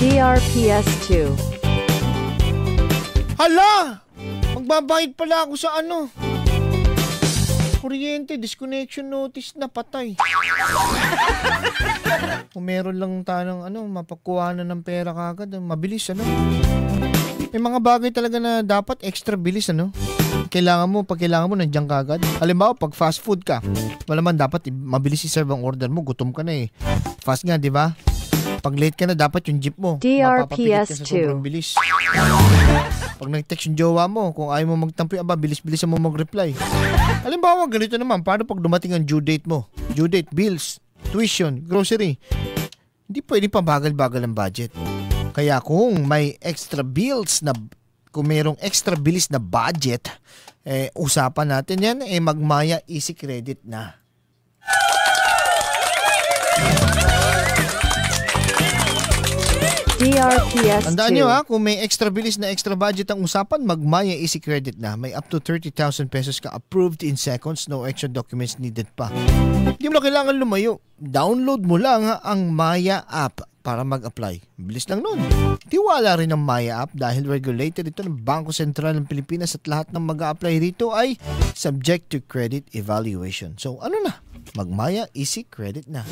DRPS2. Hala! Magbabayad pala ako sa ano. Kuryente, disconnection notice na patay. Kung meron lang tanong mapakuha na ng pera kagad, mabilis May mga bagay talaga na dapat extra bilis pag kailangan mo nandiyan kagad. Halimbawa, pag fast food ka, wala man dapat mabilis i-serve ang order mo, gutom ka na Fast nga, di ba? Pag late ka na, dapat yung jeep mo mapapapilit ka sa sobrang bilis. Pag nag-text yung jowa mo, kung ayaw mo magtampi, bilis-bilis mo mag-reply. Halimbawa, ganito naman, paano pag dumating ang due date mo? Due date, bills, tuition, grocery. Hindi pwede pa bagal-bagal ang budget. Kaya kung may kung mayroong extra bilis na budget, usapan natin yan, magmaya easy credit na. DRPS2. Tandaan nyo kung may extra bilis na extra budget ang usapan, magmaya easy credit na. May up to 30,000 pesos ka approved in seconds, no extra documents needed pa. Hindi mo na kailangan lumayo. Download mo lang ang Maya app para mag-apply. Bilis lang nun. Tiwala rin ang Maya app dahil regulated ito ng Bangko Sentral ng Pilipinas at lahat ng mag-a-apply rito ay subject to credit evaluation. So ano na? Mag-Maya easy credit na.